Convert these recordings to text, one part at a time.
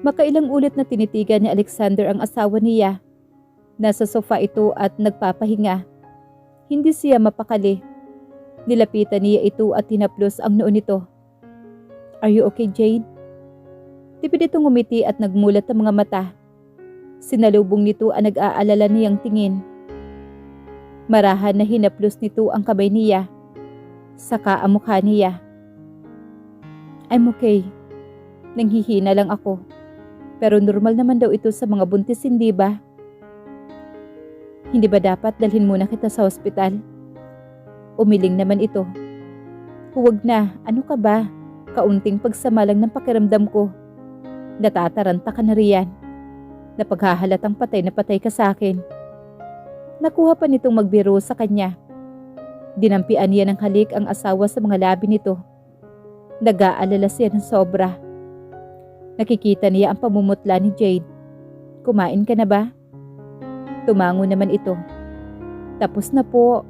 Makailang ulit na tinitigan ni Alexander ang asawa niya. Nasa sofa ito at nagpapahinga. Hindi siya mapakali. Nilapitan niya ito at tinaplos ang noo nito. "Are you okay, Jade?" Tipid itong ngumiti at nagmulat ang mga mata. Sinalubong nito ang nag-aalala niyang tingin. Marahan na hinaplos nito ang kamay niya. Saka ang mukha niya. "I'm okay. Nanghihina lang ako. Pero normal naman daw ito sa mga buntis, hindi ba? Hindi ba dapat dalhin muna kita sa ospital?" Umiling naman ito. "Huwag na, ano ka ba? Kaunting pagsama lang ng pakiramdam ko. Natataranta ka na riyan. Napaghahalatang patay na patay ka sa akin." Nakuha pa nitong magbiro sa kanya. Dinampian niya ng halik ang asawa sa mga labi nito. Nag-aalala siya ng sobra. Nakikita niya ang pamumutla ni Jade. "Kumain ka na ba?" Tumango naman ito. "Tapos na po.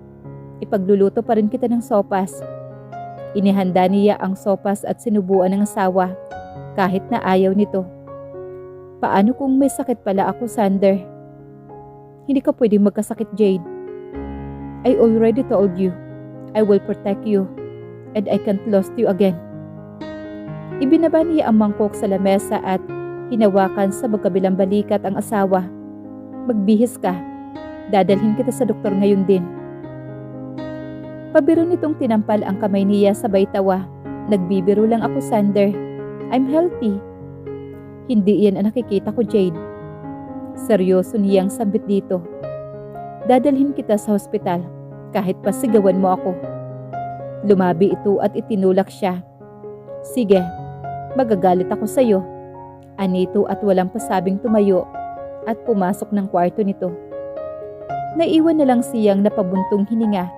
Ipagluluto pa rin kita ng sopas." Inihanda niya ang sopas at sinubuan ng asawa kahit na ayaw nito. "Paano kung may sakit pala ako, Sander?" "Hindi ka pwedeng magkasakit, Jade. I already told you, I will protect you and I can't lose you again." Ibinaba niya ang mangkok sa lamesa at hinawakan sa magkabilang balikat ang asawa. "Magbihis ka. Dadalhin kita sa doktor ngayon din." Pabiro nitong tinampal ang kamay niya sabay tawa. "Nagbibiro lang ako, Sander. I'm healthy." "Hindi yan ang nakikita ko, Jade." Seryoso niyang sambit dito. "Dadalhin kita sa hospital kahit pasigawan mo ako." Lumabi ito at itinulak siya. "Sige, magagalit ako sa iyo." Anito at walang pasabing tumayo at pumasok ng kwarto nito. Naiwan na lang siyang napabuntong hininga.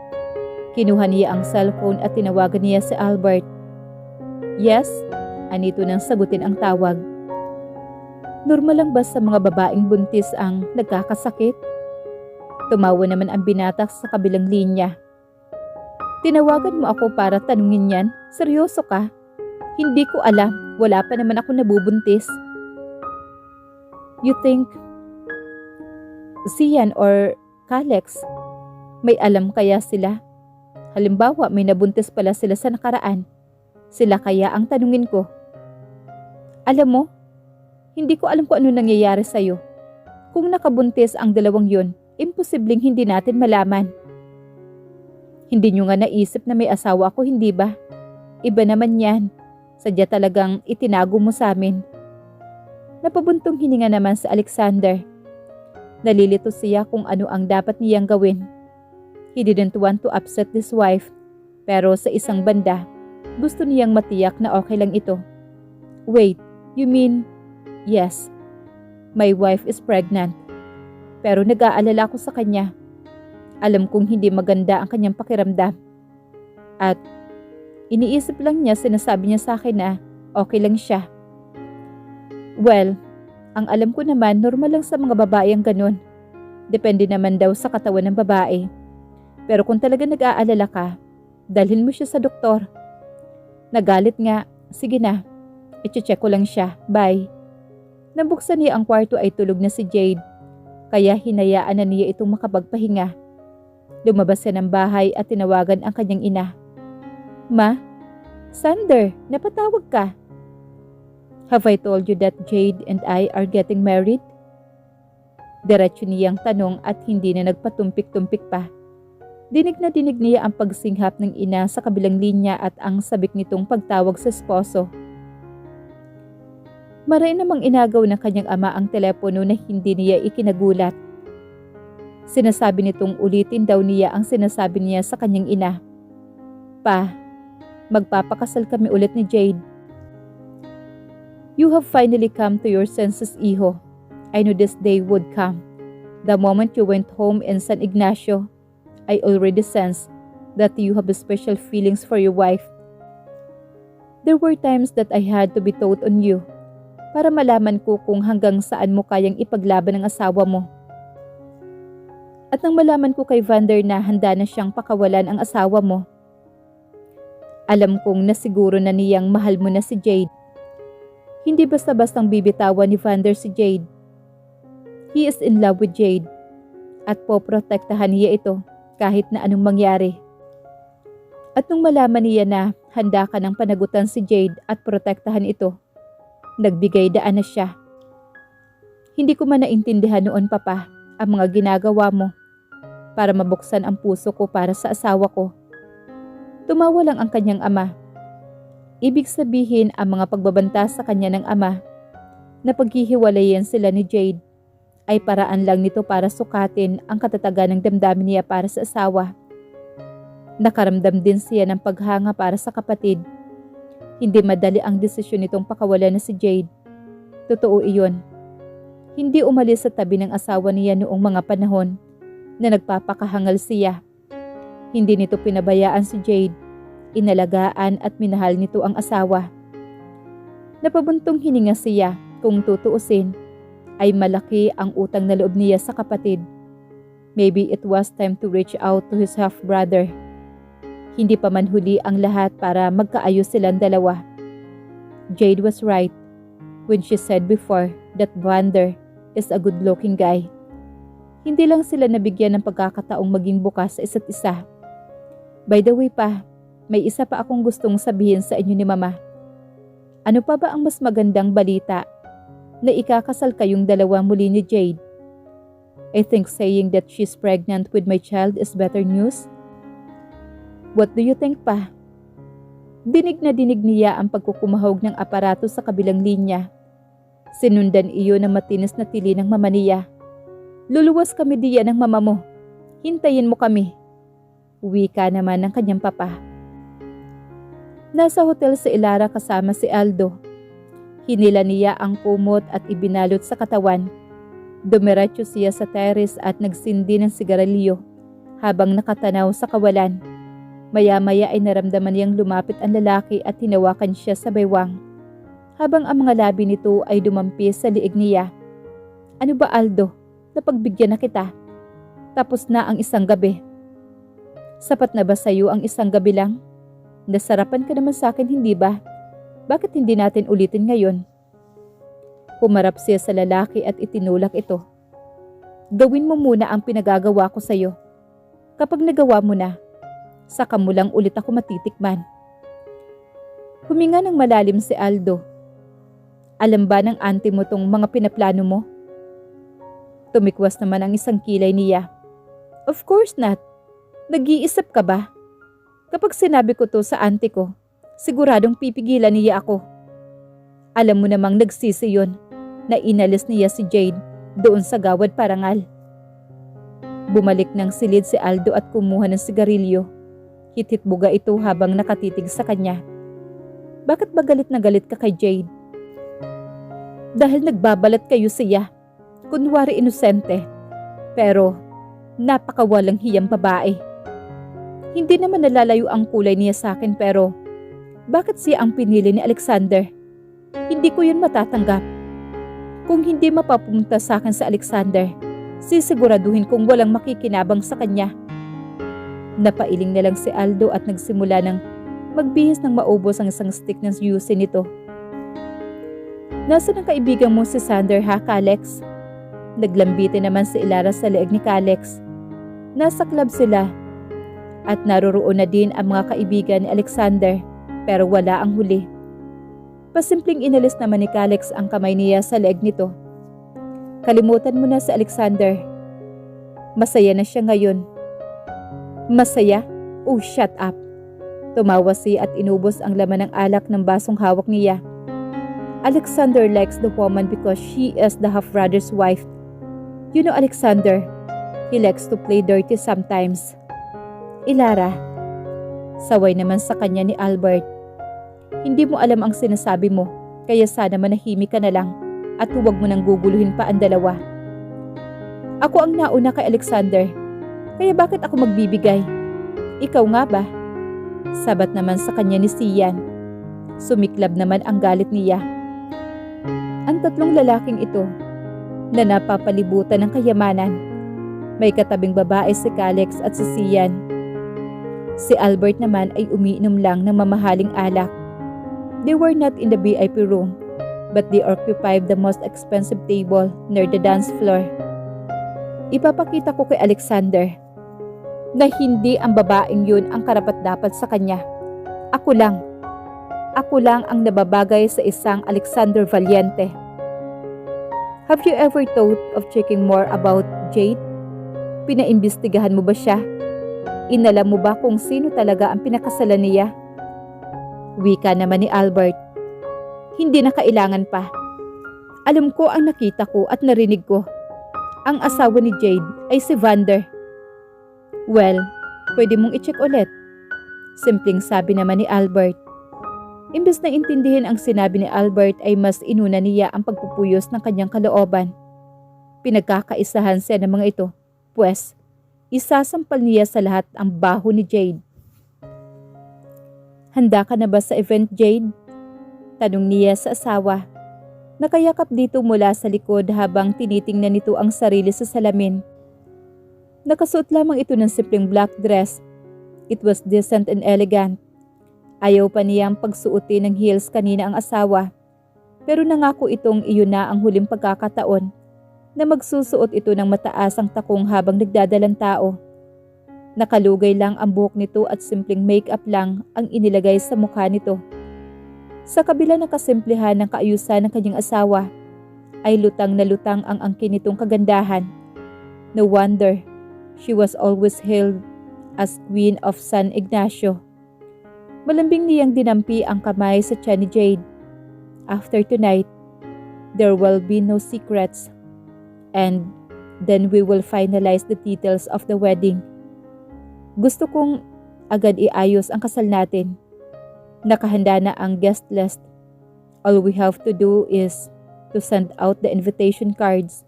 Kinuha niya ang cellphone at tinawagan niya si Albert. "Yes?" Anito nang sagutin ang tawag. "Normal lang ba sa mga babaeng buntis ang nagkakasakit?" Tumawa naman ang binatak sa kabilang linya. "Tinawagan mo ako para tanungin yan? Seryoso ka?" "Hindi ko alam. Wala pa naman ako nabubuntis." "You think Sian or Kalex, may alam kaya sila? Halimbawa, may nabuntis pala sila sa nakaraan. Sila kaya ang tanungin ko." "Alam mo, hindi ko alam kung ano nangyayari sa'yo. Kung nakabuntis ang dalawang yun, imposibleng hindi natin malaman." "Hindi nyo nga naisip na may asawa ako, hindi ba? Iba naman yan. Sadya talagang itinago mo sa amin." Napabuntong hininga naman si Alexander. Nalilito siya kung ano ang dapat niyang gawin. He didn't want to upset his wife, pero sa isang banda, gusto niyang matiyak na okay lang ito. "Wait, you mean..." "Yes, my wife is pregnant. Pero nag-aalala ako sa kanya. Alam kong hindi maganda ang kanyang pakiramdam. At iniisip lang niya, sinasabi niya sa akin na okay lang siya." "Well, ang alam ko naman normal lang sa mga babae ang ganun. Depende naman daw sa katawan ng babae. Pero kung talaga nag-aalala ka, dalhin mo siya sa doktor." Nagalit nga. "Sige na, i-check ko lang siya. Bye." Nabuksan niya ang kwarto ay tulog na si Jade. Kaya hinayaan na niya itong makapagpahinga. Lumabas siya ng bahay at tinawagan ang kanyang ina. "Ma, Sander, napatawag ka. Have I told you that Jade and I are getting married?" Diretso niyang tanong at hindi na nagpatumpik-tumpik pa. Dinig na dinig niya ang pagsinghap ng ina sa kabilang linya at ang sabik nitong pagtawag sa esposo. Maray namang inagaw ng kanyang ama ang telepono na hindi niya ikinagulat. Sinasabi nitong ulitin daw niya ang sinasabi niya sa kanyang ina. "Pa, magpapakasal kami ulit ni Jade." "You have finally come to your senses, iho. I knew this day would come. The moment you went home in San Ignacio, I already sensed that you have special feelings for your wife. There were times that I had to be taught on you para malaman ko kung hanggang saan mo kayang ipaglaban ang asawa mo. At nang malaman ko kay Vander na handa na siyang pakawalan ang asawa mo, alam kong nasiguro na niyang mahal mo na si Jade. Hindi basta-bastang bibitawan ni Vander si Jade. He is in love with Jade at poprotektahan niya ito kahit na anong mangyari. At nung malaman niya na handa ka ng panagutan si Jade at protektahan ito, nagbigay daan na siya. Hindi ko man naintindihan noon, Papa, ang mga ginagawa mo para mabuksan ang puso ko para sa asawa ko. Tumawa lang ang kanyang ama. Ibig sabihin ang mga pagbabanta sa kanya ng ama na paghihiwalayan sila ni Jade ay paraan lang nito para sukatin ang katatagan ng damdamin niya para sa asawa. Nakaramdam din siya ng paghanga para sa kapatid. Hindi madali ang desisyon nitong pakawalan na si Jade. Totoo iyon. Hindi umalis sa tabi ng asawa niya noong mga panahon na nagpapakahangal siya. Hindi nito pinabayaan si Jade. Inalagaan at minahal nito ang asawa. Napabuntong hininga siya kung tutuusin ay malaki ang utang na loob niya sa kapatid. Maybe it was time to reach out to his half-brother. Hindi pa man huli ang lahat para magkaayos silang dalawa. Jade was right when she said before that Vander is a good-looking guy. Hindi lang sila nabigyan ng pagkakataong maging bukas sa isa't isa. By the way pa, may isa pa akong gustong sabihin sa inyo ni Mama. Ano pa ba ang mas magandang balita na ikakasal kayong dalawa muli ni Jade? I think saying that she's pregnant with my child is better news. What do you think, Pa? Dinig na dinig niya ang pagkukumahog ng aparato sa kabilang linya. Sinundan iyon ng matinis na tili ng mama niya. Luluwas kami diyan ng mama mo. Hintayin mo kami. Wika naman ng kanyang papa. Nasa hotel si Ilara kasama si Aldo. Hinila niya ang kumot at ibinalot sa katawan. Dumiretso siya sa terrace at nagsindi ng sigarilyo habang nakatanaw sa kawalan. Maya-maya ay naramdaman niyang lumapit ang lalaki at hinawakan siya sa baywang. Habang ang mga labi nito ay dumampi sa liig niya. Ano ba, Aldo? Napagbigyan na kita. Tapos na ang isang gabi. Sapat na ba sa'yo ang isang gabi lang? Nasarapan ka naman sa akin, hindi ba? Bakit hindi natin ulitin ngayon? Pumarap siya sa lalaki at itinulak ito. Gawin mo muna ang pinagagawa ko sa'yo. Kapag nagawa mo na, saka mo lang ulit ako matitikman. Huminga ng malalim si Aldo. Alam ba ng auntie mo tong mga pinaplano mo? Tumikwas naman ang isang kilay niya. Of course not. Nag-iisip ka ba? Kapag sinabi ko to sa auntie ko, siguradong pipigilan niya ako. Alam mo namang nagsisi yun na inalis niya si Jade doon sa Gawad Parangal. Bumalik ng silid si Aldo at kumuha ng sigarilyo. Hit-hit buga ito habang nakatitig sa kanya. Bakit ba galit na galit ka kay Jade? Dahil nagbabalat kayo siya. Kunwari inosente. Pero napakawalang hiyang babae. Hindi naman nalalayo ang kulay niya sa akin pero bakit siya ang pinili ni Alexander? Hindi ko yun matatanggap. Kung hindi mapapunta sa akin sa Alexander, sisiguraduhin kong walang makikinabang sa kanya. Napailing na lang si Aldo at nagsimula ng magbihis ng maubos ang isang stick ng yusin nito. Nasaan ang kaibigan mo si Sander ha, Kalex? Naglambiti naman si Ilara sa leeg ni Kalex. Nasa club sila at naroroon na din ang mga kaibigan ni Alexander pero wala ang huli. Pasimpleng inalis naman ni Kalex ang kamay niya sa leeg nito. Kalimutan mo na si Alexander. Masaya na siya ngayon. Masaya? Oh, shut up. Tumawa siya at inubos ang laman ng alak ng basong hawak niya. Alexander likes the woman because she is the half-brother's wife. You know Alexander, he likes to play dirty sometimes. Ilara, saway naman sa kanya ni Albert. Hindi mo alam ang sinasabi mo, kaya sana manahimik ka na lang at huwag mo nang guguluhin pa ang dalawa. Ako ang nauna kay Alexander, kaya bakit ako magbibigay? Ikaw nga ba? Sabat naman sa kanya ni Sian. Sumiklab naman ang galit niya. Ang tatlong lalaking ito na napapalibutan ng kayamanan. May katabing babae si Kalex at si Sian. Si Albert naman ay umiinom lang ng mamahaling alak. They were not in the VIP room. but they occupied the most expensive table near the dance floor. Ipapakita ko kay Alexander na hindi ang babaeng yun ang karapat-dapat sa kanya. Ako lang. Ako lang ang nababagay sa isang Alexander Valiente. Have you ever thought of checking more about Jade? Pinaimbestigahan mo ba siya? Inalam mo ba kung sino talaga ang pinakasalan niya? Wika naman ni Albert. Hindi na kailangan pa. Alam ko ang nakita ko at narinig ko. Ang asawa ni Jade ay si Vander. Well, pwede mong i-check ulit. Simpleng sabi naman ni Albert. Imbes na intindihin ang sinabi ni Albert ay mas inuna niya ang pagpupuyos ng kanyang kalooban. Pinagkakaisahan siya ng mga ito, pues isasampal niya sa lahat ang baho ni Jade. Handa ka na ba sa event, Jade? Tanong niya sa asawa. Nakayakap dito mula sa likod habang tinitingnan nito ang sarili sa salamin. Nakasuot lamang ito ng simpleng black dress. It was decent and elegant. Ayaw pa niyang pagsuotin ng heels kanina ang asawa. Pero nangako itong iyon na ang huling pagkakataon na magsusuot ito ng mataas ang takong habang nagdadalang tao. Nakalugay lang ang buhok nito at simpleng make-up lang ang inilagay sa mukha nito. Sa kabila ng kasimplihan ng kaayusan ng kanyang asawa, ay lutang na lutang ang angkin nitong kagandahan. No wonder, she was always hailed as Queen of San Ignacio. Malambing niyang dinampi ang kamay sa tiyan ni Jade. After tonight, there will be no secrets. And then we will finalize the details of the wedding. Gusto kong agad iayos ang kasal natin. Nakahanda na ang guest list. All we have to do is to send out the invitation cards.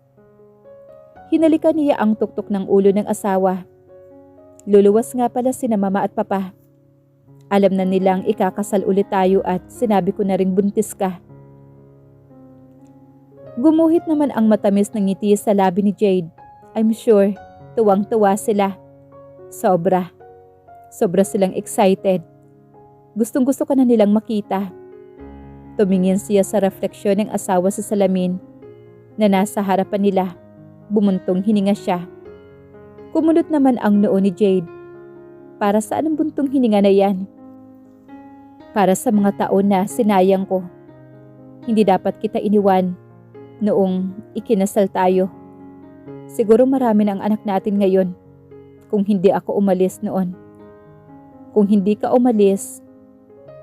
Hinalikan niya ang tuktok ng ulo ng asawa. Luluwas nga pala sina mama at papa. Alam na nilang ikakasal ulit tayo at sinabi ko na ring buntis ka. Gumuhit naman ang matamis ng ngiti sa labi ni Jade. I'm sure, tuwang-tuwa sila. Sobra. Sobra silang excited. Gustong-gusto ka na nilang makita. Tumingin siya sa refleksyon ng asawa sa salamin na nasa harapan nila. Bumuntong hininga siya. Kumunot naman ang noo ni Jade. Para saan ang buntong hininga na yan? Para sa mga taon na sinayang ko. Hindi dapat kita iniwan noong ikinasal tayo. Siguro marami na ang anak natin ngayon kung hindi ako umalis noon. Kung hindi ka umalis,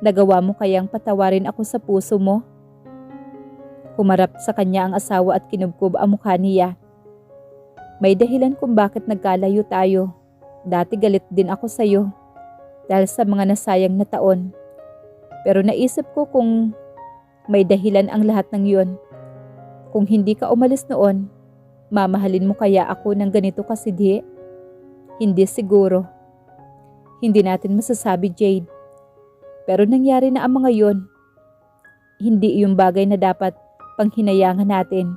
nagawa mo kayang patawarin ako sa puso mo? Humarap sa kanya ang asawa at kinubkob ang mukha niya. May dahilan kung bakit nagkalayo tayo. Dati galit din ako sa iyo dahil sa mga nasayang na taon. Pero naisip ko kung may dahilan ang lahat ng yun. Kung hindi ka umalis noon, mamahalin mo kaya ako ng ganito kasidhi? Hindi siguro. Hindi natin masasabi, Jade. Pero nangyari na ang mga yun. Hindi yung bagay na dapat panghinayangan natin.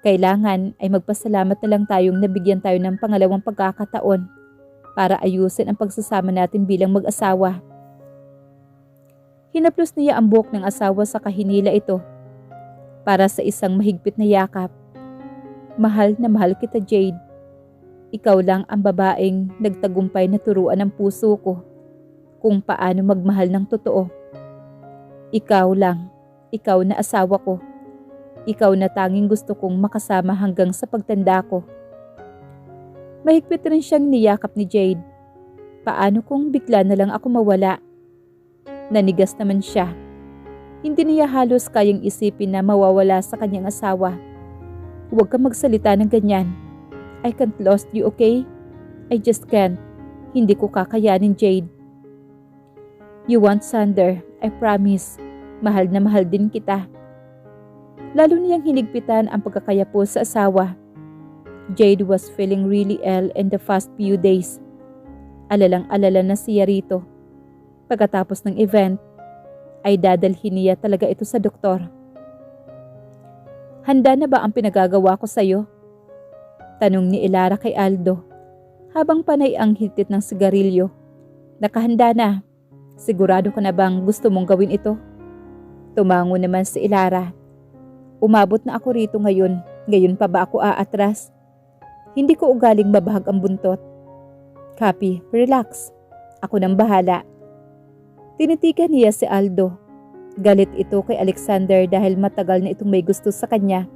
Kailangan ay magpasalamat na lang tayong nabigyan tayo ng pangalawang pagkakataon para ayusin ang pagsasama natin bilang mag-asawa. Hinaplos niya ang buhok ng asawa sa kahinila ito para sa isang mahigpit na yakap. Mahal na mahal kita, Jade. Ikaw lang ang babaeng nagtagumpay na turuan ng puso ko kung paano magmahal ng totoo. Ikaw lang, ikaw na asawa ko. Ikaw na tanging gusto kong makasama hanggang sa pagtanda ko. Mahigpit rin siyang niyakap ni Jade. Paano kung bigla na lang ako mawala? Nanigas naman siya. Hindi niya halos kayang isipin na mawawala sa kanyang asawa. Huwag kang magsalita ng ganyan. I can't lost you, okay? I just can't. Hindi ko kakayanin, Jade. You want Sander, I promise. Mahal na mahal din kita. Lalo niyang hinigpitan ang pagkakayapo sa asawa. Jade was feeling really ill in the past few days. Alalang-alala na siya rito. Pagkatapos ng event, ay dadalhin niya talaga ito sa doktor. Handa na ba ang pinagagawa ko sa'yo? Tanong ni Elara kay Aldo, habang panay ang hitit ng sigarilyo. Nakahanda na. Sigurado ka na bang gusto mong gawin ito? Tumango naman si Elara. Umabot na ako rito ngayon. Ngayon pa ba ako aatras? Hindi ko ugaling mabahag ang buntot. Kapi, relax. Ako nang bahala. Tinitigan niya si Aldo. Galit ito kay Alexander dahil matagal na itong may gusto sa kanya.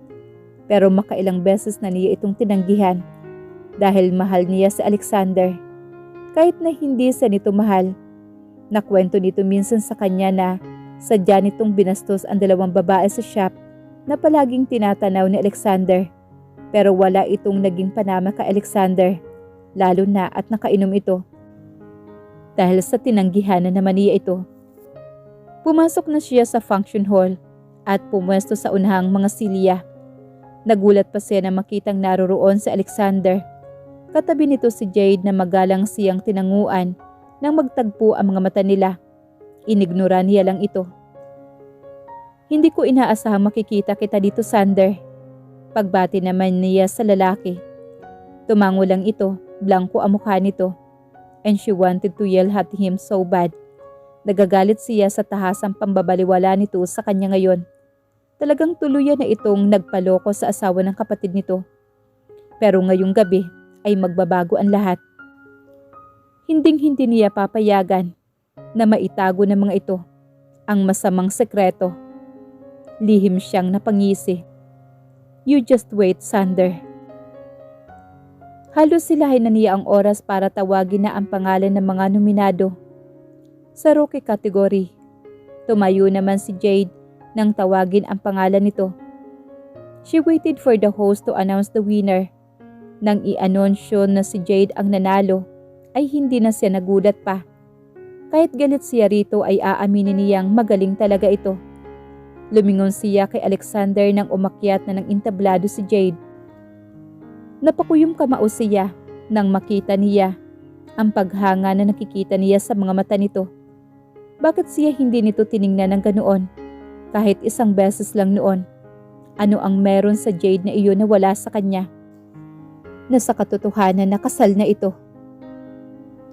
Pero makailang beses na niya itong tinanggihan. Dahil mahal niya si Alexander. Kahit na hindi siya nito mahal. Nakwento nito minsan sa kanya na sadya nitong binastos ang 2 babae sa shop na palaging tinatanaw ni Alexander. Pero wala itong naging panama kay Alexander, lalo na at nakainom ito. Dahil sa tinanggihan na naman niya ito. Pumasok na siya sa function hall at pumwesto sa unahang mga silya. Nagulat pa siya na makitang naroroon si Alexander. Katabi nito si Jade na magalang siyang tinanguan nang magtagpo ang mga mata nila. Inignora niya lang ito. Hindi ko inaasahang makikita kita dito, Sander. Pagbati naman niya sa lalaki. Tumango lang ito, blanko ang mukha nito. And she wanted to yell at him so bad. Nagagalit siya sa tahasang pambabaliwala nito sa kanya ngayon. Talagang tuluyan na itong nagpaloko sa asawa ng kapatid nito. Pero ngayong gabi ay magbabago ang lahat. Hinding-hindi niya papayagan na maitago ng mga ito ang masamang sekreto. Lihim siyang napangisi. You just wait, Sander. Halos silahin na niya ang oras para tawagin na ang pangalan ng mga nominado. Sa rookie category, tumayo naman si Jade nang tawagin ang pangalan nito. She waited for the host to announce the winner. Nang i-anunsyo na si Jade ang nanalo, ay hindi na siya nagulat pa. Kahit galit siya rito ay aaminin niyang magaling talaga ito. Lumingon siya kay Alexander nang umakyat na ng entablado si Jade. Napakuyom kamao siya nang makita niya ang paghanga na nakikita niya sa mga mata nito. Bakit siya hindi nito tiningnan ng ganoon? Kahit isang beses lang noon. Ano ang meron sa Jade na iyon na wala sa kanya? Na sa katotohanan nakasal na ito.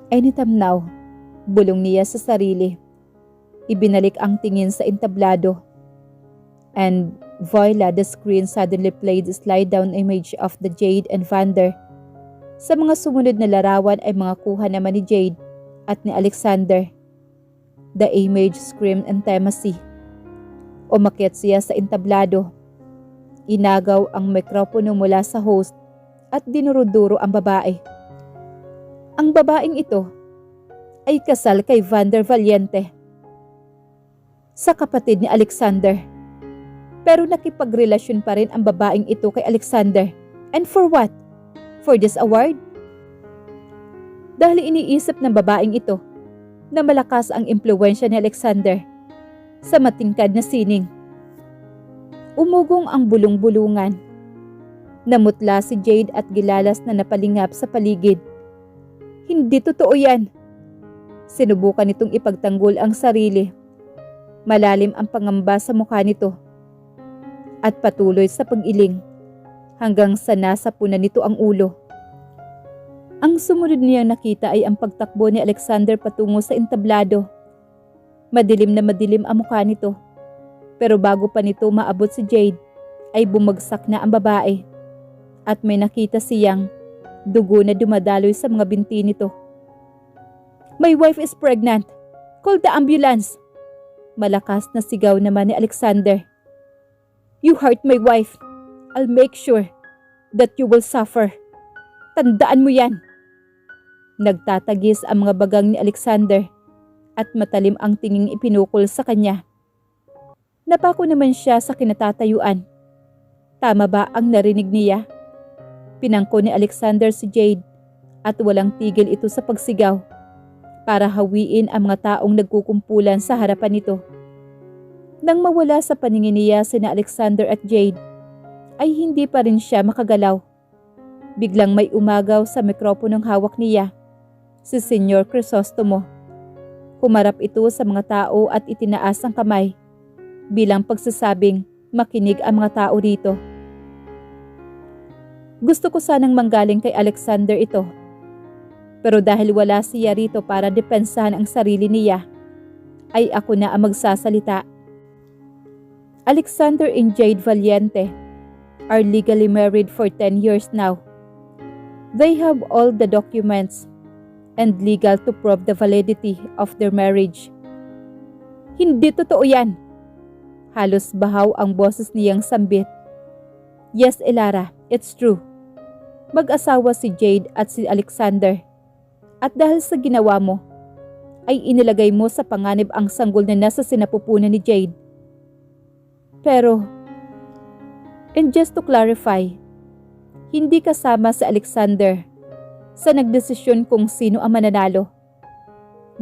Anytime now, bulong niya sa sarili. Ibinalik ang tingin sa entablado. And voila, the screen suddenly played a slide-down image of the Jade and Vander. Sa mga sumunod na larawan ay mga kuha naman ni Jade at ni Alexander. The image screamed intimacy. Umakyat siya sa entablado. Inagaw ang mikropono mula sa host at dinuruduro ang babae. Ang babaeng ito ay kasal kay Vander Valiente, sa kapatid ni Alexander. Pero nakipagrelasyon pa rin ang babaeng ito kay Alexander. And for what? For this award? Dahil iniisip ng babaeng ito na malakas ang impluwensya ni Alexander sa matingkad na sining. Umugong ang bulong-bulungan. Namutla si Jade at gilalas na napalingap sa paligid. Hindi totoo yan. Sinubukan nitong ipagtanggol ang sarili. Malalim ang pangamba sa mukha nito. At patuloy sa pag-iling hanggang sa nasapunan nito ang ulo. Ang sumunod niyang nakita ay ang pagtakbo ni Alexander patungo sa entablado. Madilim na madilim ang mukha nito. Pero bago pa nito maabot si Jade, ay bumagsak na ang babae. At may nakita siyang dugo na dumadaloy sa mga binti nito. My wife is pregnant. Call the ambulance. Malakas na sigaw naman ni Alexander. You hurt my wife. I'll make sure that you will suffer. Tandaan mo yan. Nagtatagis ang mga bagang ni Alexander at matalim ang tinging ipinukol sa kanya. Napako naman siya sa kinatatayuan. Tama ba ang narinig niya? Pinangko ni Alexander si Jade at walang tigil ito sa pagsigaw para hawiin ang mga taong nagkukumpulan sa harapan nito. Nang mawala sa paningin niya sina Alexander at Jade, ay hindi pa rin siya makagalaw. Biglang may umagaw sa mikroponong hawak niya, si Senyor Crisostomo. Humarap ito sa mga tao at itinaas ang kamay, bilang pagsasabing makinig ang mga tao rito. Gusto ko sanang manggaling kay Alexander ito. Pero dahil wala siya rito para depensahan ang sarili niya, ay ako na ang magsasalita. Alexander and Jade Valiente are legally married for 10 years now. They have all the documents and legal to prove the validity of their marriage. Hindi totoo yan. Halos bahaw ang boses niyang sambit. Yes, Elara, it's true. Mag-asawa si Jade at si Alexander. At dahil sa ginawa mo, ay inilagay mo sa panganib ang sanggol na nasa sinapupunan ni Jade. Pero, and just to clarify, hindi kasama si Alexander sa nagdesisyon kung sino ang mananalo.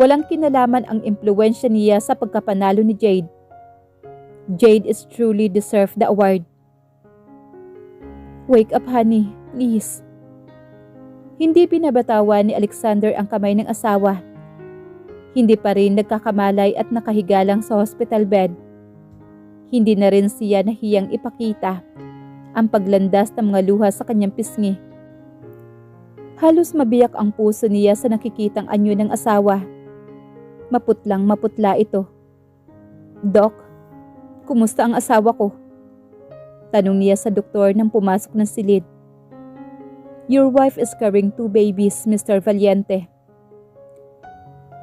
Walang kinalaman ang impluwensya niya sa pagkapanalo ni Jade. Jade is truly deserve the award. Wake up, honey, please. Hindi binabatawan ni Alexander ang kamay ng asawa. Hindi pa rin nagkakamalay at nakahiga lang sa hospital bed. Hindi na rin siya nahiyang ipakita ang paglandas ng mga luha sa kanyang pisngi. Halos mabiyak ang puso niya sa nakikitang anyo ng asawa. Maputlang maputla ito. Doc, kumusta ang asawa ko? Tanong niya sa doktor nang pumasok ng silid. Your wife is carrying 2 babies, Mr. Valiente.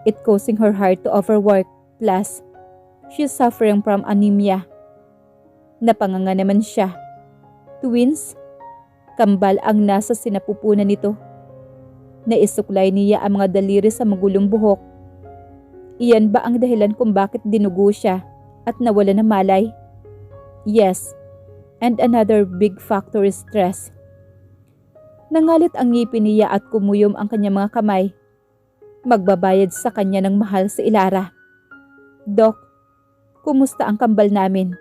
It causing her heart to overwork, plus she's suffering from anemia. Napanganga naman siya. Twins, kambal ang nasa sinapupunan nito. Naisuklay niya ang mga daliri sa magulong buhok. Iyan ba ang dahilan kung bakit dinugo siya at nawala ng malay? Yes, and another big factor is stress. Nangalit ang ngipin niya at kumuyom ang kanyang mga kamay. Magbabayad sa kanya ng mahal si Elara. Doc, kumusta ang kambal namin?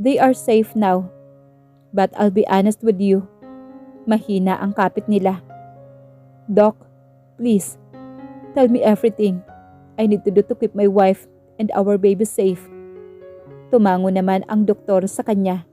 They are safe now. But I'll be honest with you. Mahina ang kapit nila. Doc, please, tell me everything I need to do to keep my wife and our baby safe. Tumango naman ang doktor sa kanya.